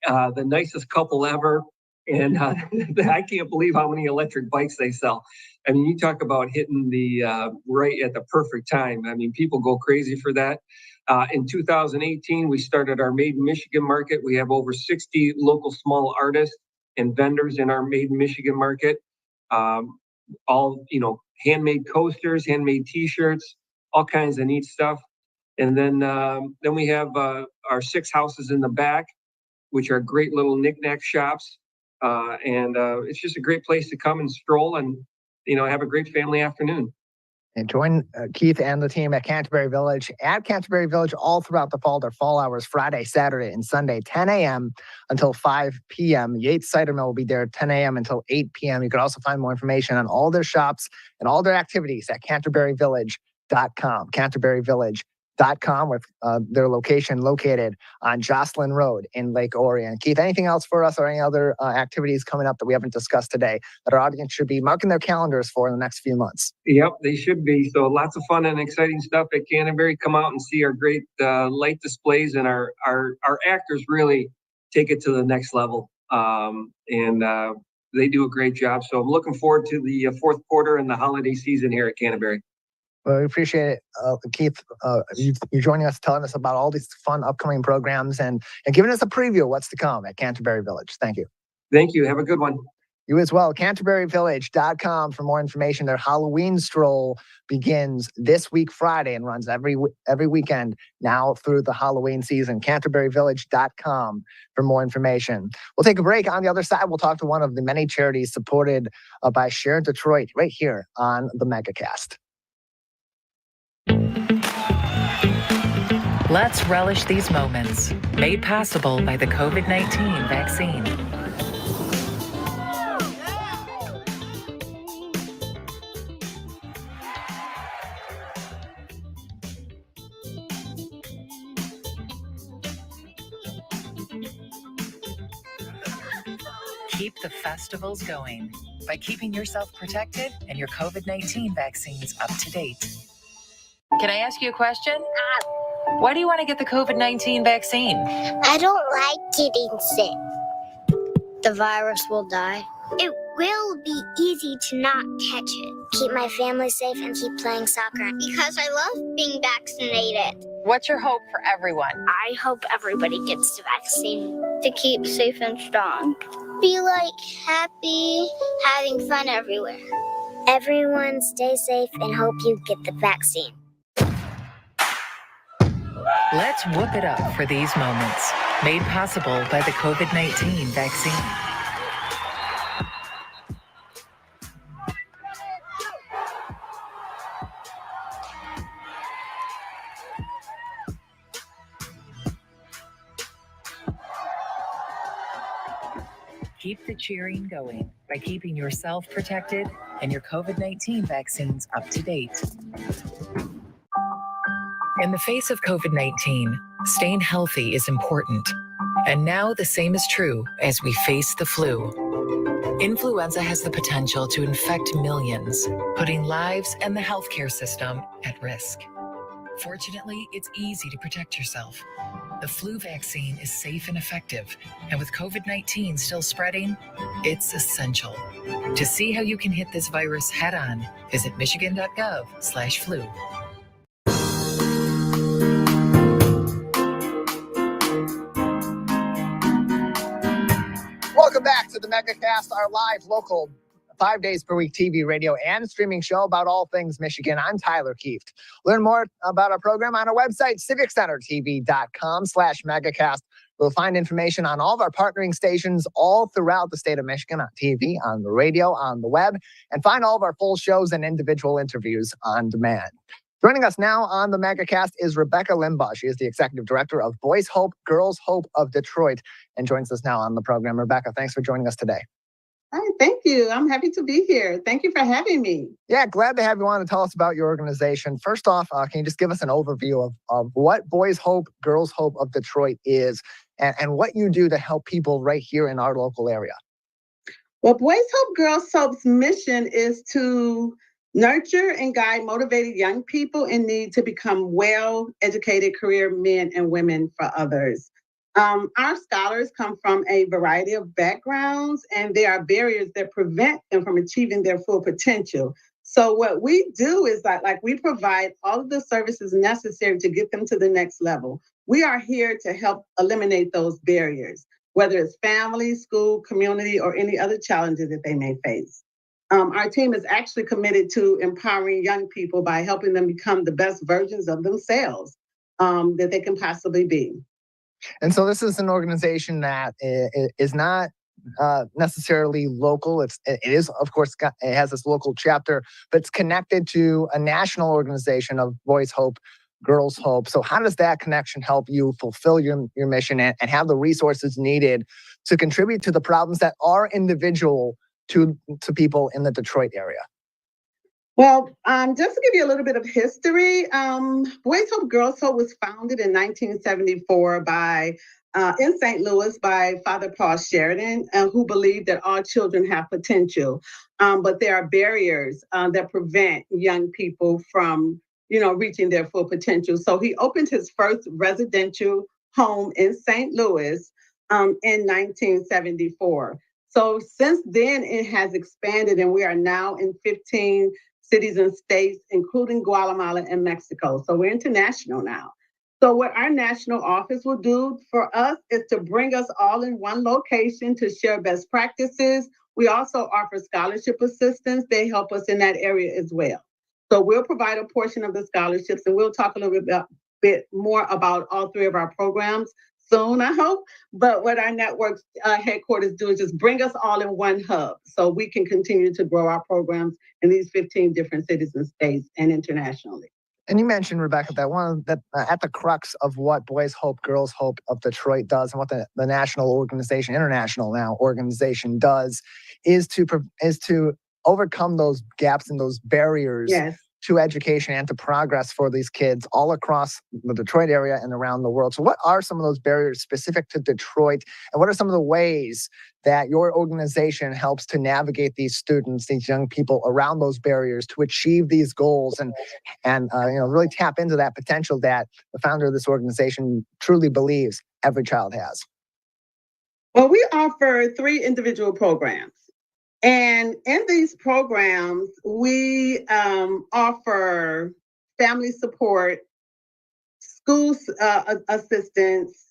J: The nicest couple ever. And I can't believe how many electric bikes they sell. I mean, you talk about hitting the right at the perfect time. I mean, people go crazy for that. In 2018, we started our Made in Michigan market. We have over 60 local small artists and vendors in our Made in Michigan market. All, handmade coasters, handmade T-shirts, all kinds of neat stuff. And then we have our 6 houses in the back, which are great little knickknack shops. And it's just a great place to come and stroll and, have a great family afternoon.
H: And join Keith and the team at Canterbury Village all throughout the fall. Their fall hours, Friday, Saturday, and Sunday, 10 a.m. until 5 p.m. Yates Cider Mill will be there 10 a.m. until 8 p.m. You can also find more information on all their shops and all their activities at CanterburyVillage.com. CanterburyVillage.com with their location located on Jocelyn Road in Lake Orion. Keith, anything else for us or any other activities coming up that we haven't discussed today that our audience should be marking their calendars for in the next few months?
J: Yep, they should be. So lots of fun and exciting stuff at Canterbury. Come out and see our great light displays, and our actors really take it to the next level. And they do a great job. So I'm looking forward to the fourth quarter and the holiday season here at Canterbury.
H: Well, we appreciate it, Keith. You joining us, telling us about all these fun upcoming programs and giving us a preview of what's to come at Canterbury Village. Thank you.
J: Thank you. Have a good one.
H: You as well. CanterburyVillage.com for more information. Their Halloween stroll begins this week, Friday, and runs every weekend now through the Halloween season. CanterburyVillage.com for more information. We'll take a break. On the other side, we'll talk to one of the many charities supported by Share Detroit right here on the Megacast.
A: Let's relish these moments, made possible by the COVID-19 vaccine. Keep the festivals going by keeping yourself protected and your COVID-19 vaccines up to date. Can I ask you a question? Why do you want to get the COVID-19 vaccine?
B: I don't like getting sick. The virus will die. It will be easy to not catch it. Keep my family safe and keep playing soccer because I love being vaccinated.
A: What's your hope for everyone?
B: I hope everybody gets the vaccine to keep safe and strong. Be happy, having fun everywhere. Everyone stay safe and hope you get the vaccine.
A: Let's whoop it up for these moments, made possible by the COVID-19 vaccine. Keep the cheering going by keeping yourself protected and your COVID-19 vaccines up to date. In the face of COVID-19, staying healthy is important. And now the same is true as we face the flu. Influenza has the potential to infect millions, putting lives and the healthcare system at risk. Fortunately, it's easy to protect yourself. The flu vaccine is safe and effective, and with COVID-19 still spreading, it's essential. To see how you can hit this virus head-on, visit michigan.gov/flu.
H: Welcome back to the Megacast, our live local 5 days per week TV, radio, and streaming show about all things Michigan. I'm Tyler Kieft. Learn more about our program on our website, civiccentertv.com/megacast. We'll find information on all of our partnering stations all throughout the state of Michigan, on TV, on the radio, on the web, and find all of our full shows and individual interviews on demand. Joining us now on the Megacast is Rebecca Limbaugh. She is the Executive Director of Boys Hope, Girls Hope of Detroit, and joins us now on the program. Rebecca, thanks for joining us today.
K: Hi, thank you. I'm happy to be here. Thank you for having me.
H: Yeah, glad to have you on to tell us about your organization. First off, can you just give us an overview of what Boys Hope, Girls Hope of Detroit is and what you do to help people right here in our local area?
K: Well, Boys Hope, Girls Hope's mission is to nurture and guide motivated young people in need to become well-educated career men and women for others. Our scholars come from a variety of backgrounds, and there are barriers that prevent them from achieving their full potential. So what we do is that we provide all of the services necessary to get them to the next level. We are here to help eliminate those barriers, whether it's family, school, community, or any other challenges that they may face. Our team is actually committed to empowering young people by helping them become the best versions of themselves that they can possibly be.
H: And so this is an organization that is not necessarily local. It is, of course, it has this local chapter, but it's connected to a national organization of Boys Hope, Girls Hope. So how does that connection help you fulfill your mission and have the resources needed to contribute to the problems that are individual to people in the Detroit area?
K: Well, just to give you a little bit of history, Boys Hope, Girls Hope was founded in 1974 in St. Louis by Father Paul Sheridan, who believed that all children have potential, but there are barriers that prevent young people from, reaching their full potential. So he opened his first residential home in St. Louis in 1974. So since then, it has expanded, and we are now in 15 cities and states, including Guatemala and Mexico. So we're international now. So what our national office will do for us is to bring us all in one location to share best practices. We also offer scholarship assistance. They help us in that area as well. So we'll provide a portion of the scholarships, and we'll talk a little bit more about all three of our programs soon, I hope. But what our network headquarters do is just bring us all in one hub so we can continue to grow our programs in these 15 different cities and states and internationally.
H: And you mentioned, Rebecca, that at the crux of what Boys Hope, Girls Hope of Detroit does and what the national organization, international now organization does is to overcome those gaps and those barriers.
K: Yes.
H: To education and to progress for these kids all across the Detroit area and around the world. So what are some of those barriers specific to Detroit? And what are some of the ways that your organization helps to navigate these students, these young people around those barriers to achieve these goals and really tap into that potential that the founder of this organization truly believes every child has?
K: Well, we offer 3 individual programs. And in these programs, we offer family support, school assistance,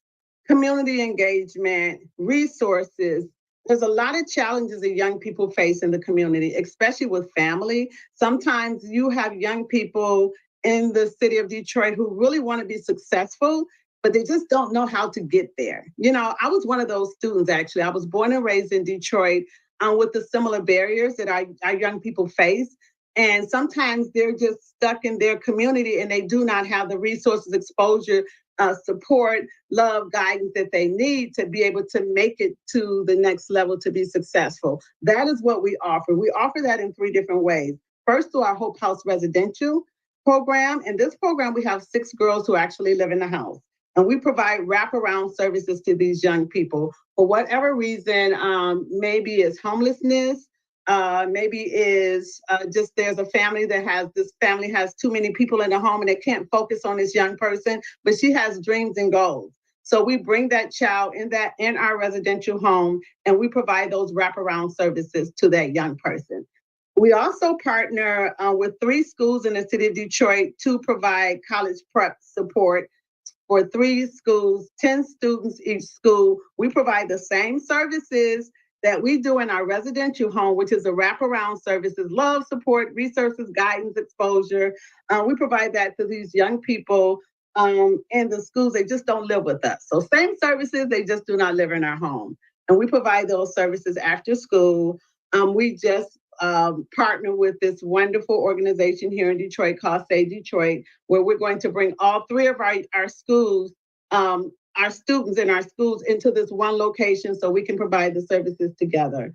K: community engagement, resources. There's a lot of challenges that young people face in the community, especially with family. Sometimes you have young people in the city of Detroit who really want to be successful, but they just don't know how to get there. You know, I was one of those students, actually. I was born and raised in Detroit with the similar barriers that our young people face. And sometimes they're just stuck in their community and they do not have the resources, exposure, support, love, guidance that they need to be able to make it to the next level to be successful. That is what we offer. We offer that in 3 different ways. First, through our Hope House residential program. In this program, we have 6 girls who actually live in the house. And we provide wraparound services to these young people. For whatever reason, maybe it's homelessness, maybe is just there's a family that has too many people in the home and they can't focus on this young person, but she has dreams and goals. So we bring that child in our residential home and we provide those wraparound services to that young person. We also partner with 3 schools in the city of Detroit to provide college prep support for 3 schools, 10 students each school. We provide the same services that we do in our residential home, which is a wraparound services, love, support, resources, guidance, exposure. We provide that to these young people in the schools. They just don't live with us. So same services, they just do not live in our home. And we provide those services after school. We just partner with this wonderful organization here in Detroit called Save Detroit, where we're going to bring all 3 of our schools, our students in our schools into this one location so we can provide the services together.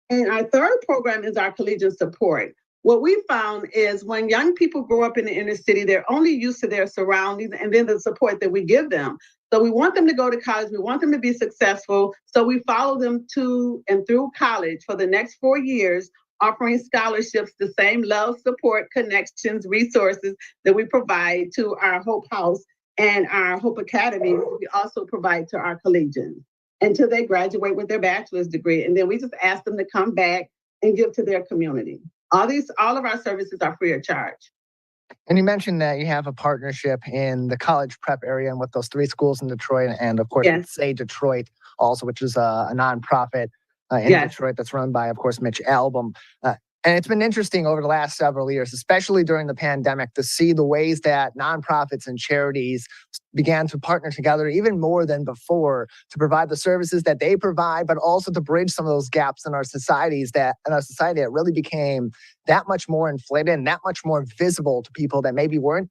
K: And our 3rd program is our Collegiate Support. What we found is when young people grow up in the inner city, they're only used to their surroundings and then the support that we give them. So we want them to go to college. We want them to be successful. So we follow them to and through college for the next 4 years, offering scholarships, the same love, support, connections, resources that we provide to our Hope House and our Hope Academy. We also provide to our collegians until they graduate with their bachelor's degree. And then we just ask them to come back and give to their community. All of our services are free of charge.
H: And you mentioned that you have a partnership in the college prep area and with those 3 schools in Detroit, and of course, yes, Say Detroit also, which is a nonprofit in yes, Detroit that's run by, of course, Mitch Albom. And it's been interesting over the last several years, especially during the pandemic, to see the ways that nonprofits and charities began to partner together even more than before to provide the services that they provide, but also to bridge some of those gaps in our society that really became that much more inflated and that much more visible to people that maybe weren't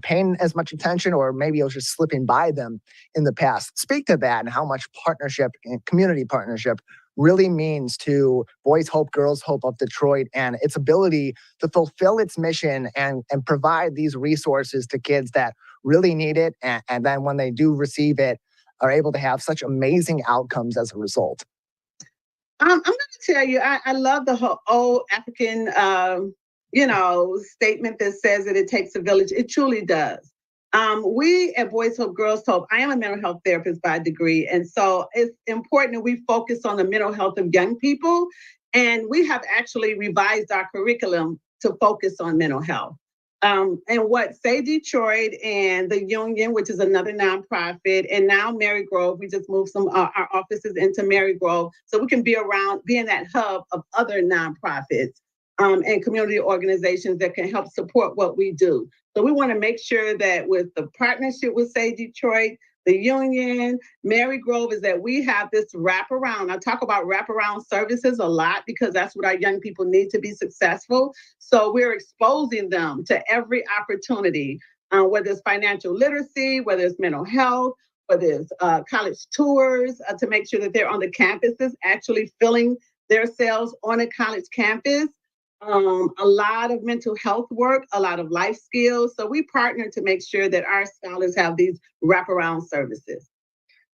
H: paying as much attention, or maybe it was just slipping by them in the past. Speak to that and how much partnership and community partnership really means to Boys Hope, Girls Hope of Detroit and its ability to fulfill its mission and provide these resources to kids that really need it. And then when they do receive it, are able to have such amazing outcomes as a result.
K: I'm going to tell you, I love the old African, statement that says that it takes a village. It truly does. We at Boys Hope, Girls Hope, I am a mental health therapist by degree. And so it's important that we focus on the mental health of young people. And we have actually revised our curriculum to focus on mental health. And what Say Detroit and the Union, which is another nonprofit, and now Mary Grove, we just moved our offices into Mary Grove so we can be in that hub of other nonprofits and community organizations that can help support what we do. So we want to make sure that with the partnership with Say Detroit, the Union, Mary Grove, is that we have this wraparound. I talk about wraparound services a lot because that's what our young people need to be successful. So we're exposing them to every opportunity, whether it's financial literacy, whether it's mental health, whether it's college tours, to make sure that they're on the campuses, actually filling themselves on a college campus. A lot of mental health work, a lot of life skills. So we partner to make sure that our scholars have these wraparound services.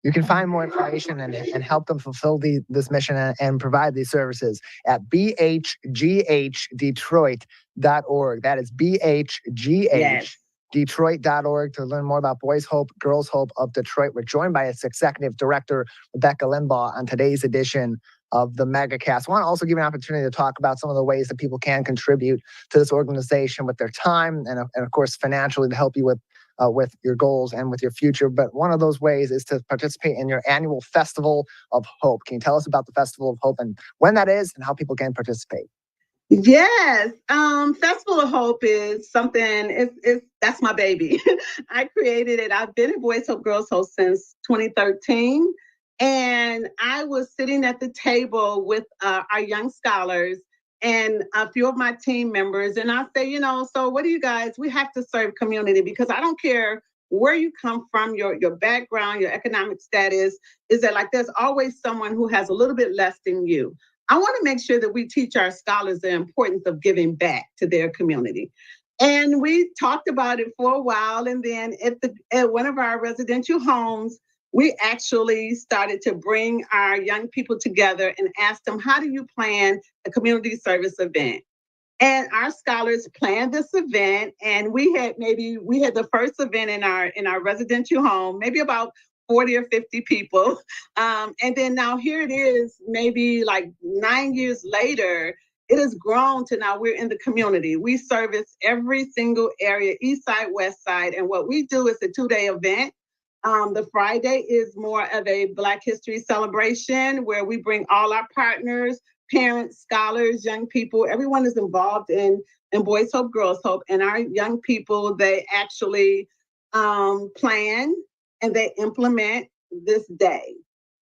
H: You can find more information and help them fulfill this mission and provide these services at bhghdetroit.org. That is bhghdetroit.org to learn more about Boys Hope, Girls Hope of Detroit. We're joined by its executive director, Rebecca Limbaugh, on today's edition of the Megacast. I want to also give you an opportunity to talk about some of the ways that people can contribute to this organization with their time and of course, financially to help you with your goals and with your future. But one of those ways is to participate in your annual Festival of Hope. Can you tell us about the Festival of Hope and when that is and how people can participate?
K: Yes, Festival of Hope is something. That's my baby. I created it. I've been at Boys Hope Girls Hope since 2013, and I was sitting at the table with our young scholars and a few of my team members, and I say, so what do you guys? We have to serve community because I don't care where you come from, your background, your economic status. Is that like there's always someone who has a little bit less than you. I want to make sure that we teach our scholars the importance of giving back to their community. And we talked about it for a while. And then at one of our residential homes, we actually started to bring our young people together and ask them, how do you plan a community service event? And our scholars planned this event, and we had the first event in our residential home, maybe about 40 or 50 people. And then now here it is, maybe like 9 years later, it has grown to now we're in the community. We service every single area, east side, west side. And what we do is a 2-day event. The Friday is more of a Black History celebration where we bring all our partners, parents, scholars, young people. Everyone is involved in Boys Hope, Girls Hope. And our young people, they actually plan and they implement this day.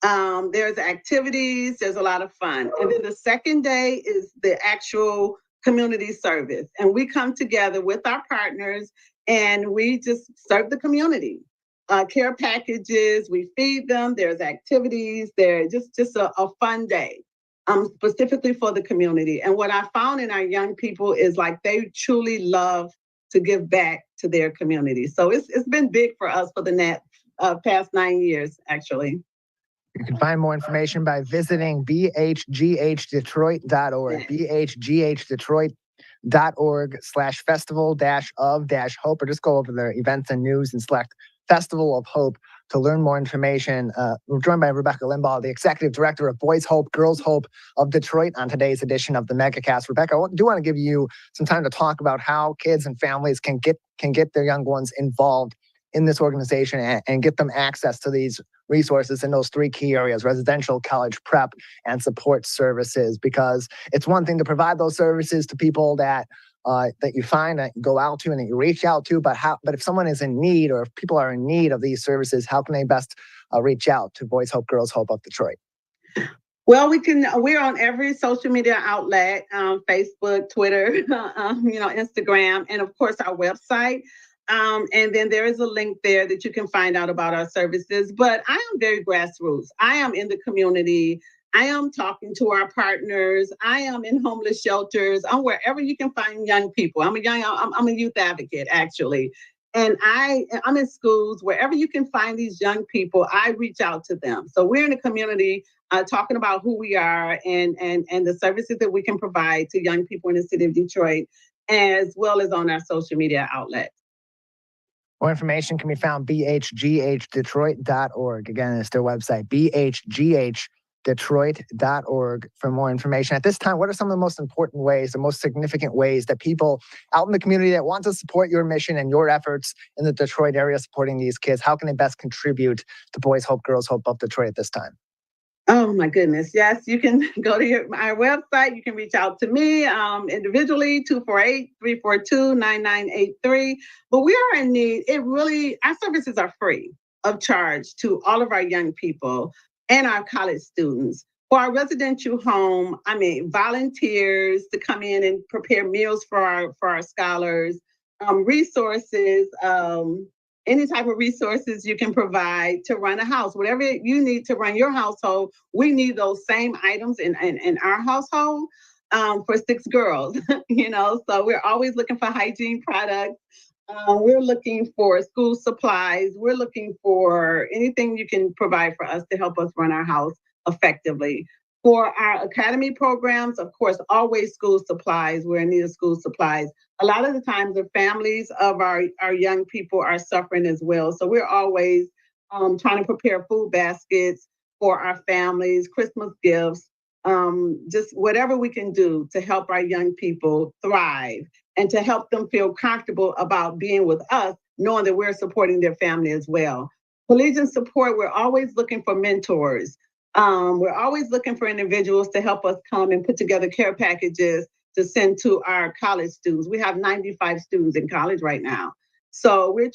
K: There's activities, there's a lot of fun. And then the second day is the actual community service. And we come together with our partners and we just serve the community. Care packages, we feed them, there's activities, they're just a fun day. Specifically for the community. And what I found in our young people is like they truly love to give back to their community. So it's been big for us for the past 9 years, actually.
H: You can find more information by visiting bhghdetroit.org, bhghdetroit.org/festival-of-hope, or just go over the events and news and select Festival of Hope to learn more information. We're joined by Rebecca Limbaugh, the Executive Director of Boys Hope, Girls Hope of Detroit on today's edition of the Megacast. Rebecca, I do want to give you some time to talk about how kids and families can get their young ones involved in this organization and get them access to these resources in those 3 key areas: residential, college prep, and support services. Because it's one thing to provide those services to people that you find, that you go out to and that you reach out to, but if someone is in need or if people are in need of these services, how can they best reach out to Boys Hope, Girls Hope of Detroit?
K: Well, we're on every social media outlet, Facebook, Twitter, Instagram, and of course our website. And then there is a link there that you can find out about our services. But I am very grassroots. I am in the community. I am talking to our partners. I am in homeless shelters. I'm wherever you can find young people. I'm a youth advocate, actually. And I'm in schools. Wherever you can find these young people, I reach out to them. So we're in the community talking about who we are and the services that we can provide to young people in the city of Detroit, as well as on our social media outlets.
H: More information can be found bhghdetroit.org. Again, it's their website, bhghdetroit.org for more information. At this time, what are some of the most important ways, the most significant ways that people out in the community that want to support your mission and your efforts in the Detroit area supporting these kids, how can they best contribute to Boys Hope, Girls Hope of Detroit at this time?
K: Oh my goodness. Yes, you can go to our website. You can reach out to me individually, 248-342-9983. But we are in need. Our services are free of charge to all of our young people and our college students. For our residential home, volunteers to come in and prepare meals for our scholars, resources, any type of resources you can provide to run a house. Whatever you need to run your household, we need those same items in our household for 6 girls, so we're always looking for hygiene products. We're looking for school supplies. We're looking for anything you can provide for us to help us run our house effectively. For our academy programs, of course, always school supplies. We're in need of school supplies. A lot of the times the families of our young people are suffering as well. So we're always trying to prepare food baskets for our families, Christmas gifts, just whatever we can do to help our young people thrive and to help them feel comfortable about being with us, knowing that we're supporting their family as well. Collegiate Support, we're always looking for mentors. We're always looking for individuals to help us come and put together care packages to send to our college students. We have 95 students in college right now. So we're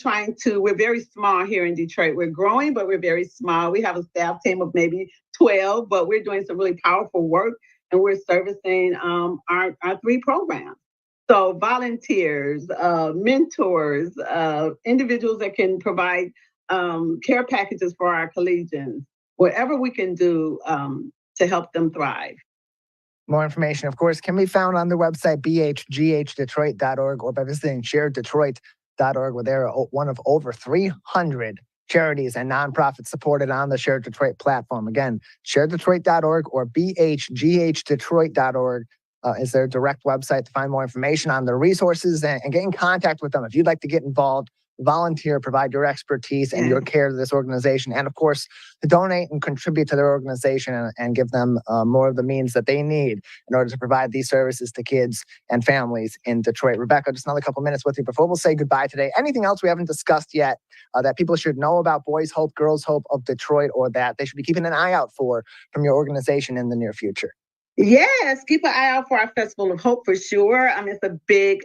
K: very small here in Detroit. We're growing, but we're very small. We have a staff team of maybe 12, but we're doing some really powerful work and we're servicing our 3 programs. So volunteers, mentors, individuals that can provide care packages for our collegians, whatever we can do to help them thrive.
H: More information, of course, can be found on the website bhghdetroit.org or by visiting shareddetroit.org, where they're one of over 300 charities and nonprofits supported on the Shared Detroit platform. Again, shareddetroit.org or bhghdetroit.org is their direct website to find more information on their resources and get in contact with them. If you'd like to get involved, volunteer, provide your expertise and your care to this organization, and of course, to donate and contribute to their organization and give them more of the means that they need in order to provide these services to kids and families in Detroit. Rebecca, just another couple minutes with you before we'll say goodbye today. Anything else we haven't discussed yet that people should know about Boys Hope, Girls Hope of Detroit, or that they should be keeping an eye out for from your organization in the near future?
K: Yes, keep an eye out for our Festival of Hope for sure. I mean, it's a big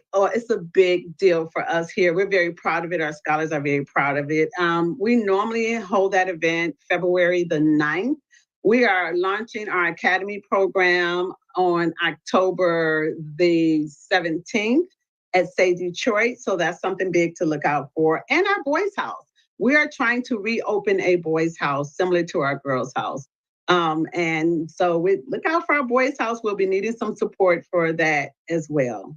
K: deal for us here. We're very proud of it. Our scholars are very proud of it. We normally hold that event February the 9th. We are launching our Academy program on October the 17th at Say Detroit. So that's something big to look out for. And our Boys House. We are trying to reopen a Boys House similar to our Girls House. And so we look out for our Boys House. We'll be needing some support for that as well.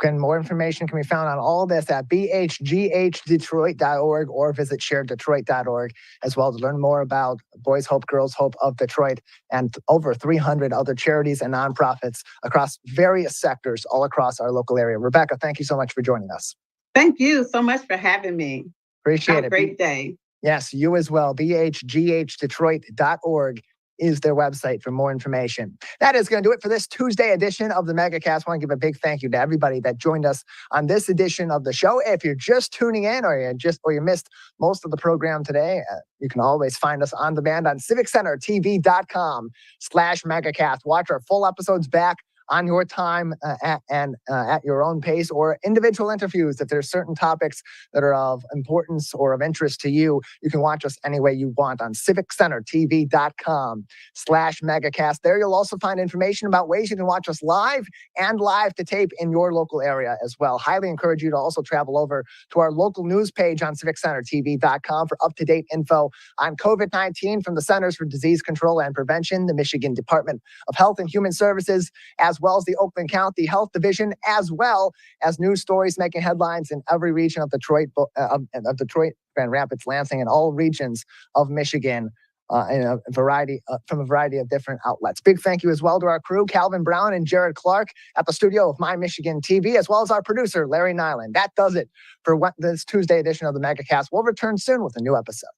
H: More information can be found on all this at bhghdetroit.org or visit shareddetroit.org as well to learn more about Boys Hope, Girls Hope of Detroit and over 300 other charities and nonprofits across various sectors all across our local area. Rebecca, thank you so much for joining us.
K: Thank you so much for having me.
H: Appreciate it.
K: Have a great day.
H: Yes, you as well. bhghdetroit.org is their website for more information. That is going to do it for this Tuesday edition of the Megacast. I want to give a big thank you to everybody that joined us on this edition of the show. If you're just tuning in or you missed most of the program today, you can always find us on demand on civiccentertv.com/Megacast. Watch our full episodes back on your time at your own pace, or individual interviews. If there's certain topics that are of importance or of interest to you, you can watch us any way you want on civiccentertv.com/Megacast. There you'll also find information about ways you can watch us live and live to tape in your local area as well. Highly encourage you to also travel over to our local news page on civiccentertv.com for up-to-date info on COVID-19 from the Centers for Disease Control and Prevention, the Michigan Department of Health and Human Services, as well as the Oakland County Health Division, as well as news stories making headlines in every region of Detroit, Grand Rapids, Lansing, and all regions of Michigan from a variety of different outlets. Big thank you as well to our crew, Calvin Brown and Jared Clark at the studio of My Michigan TV, as well as our producer, Larry Nyland. That does it for this Tuesday edition of the Megacast. We'll return soon with a new episode.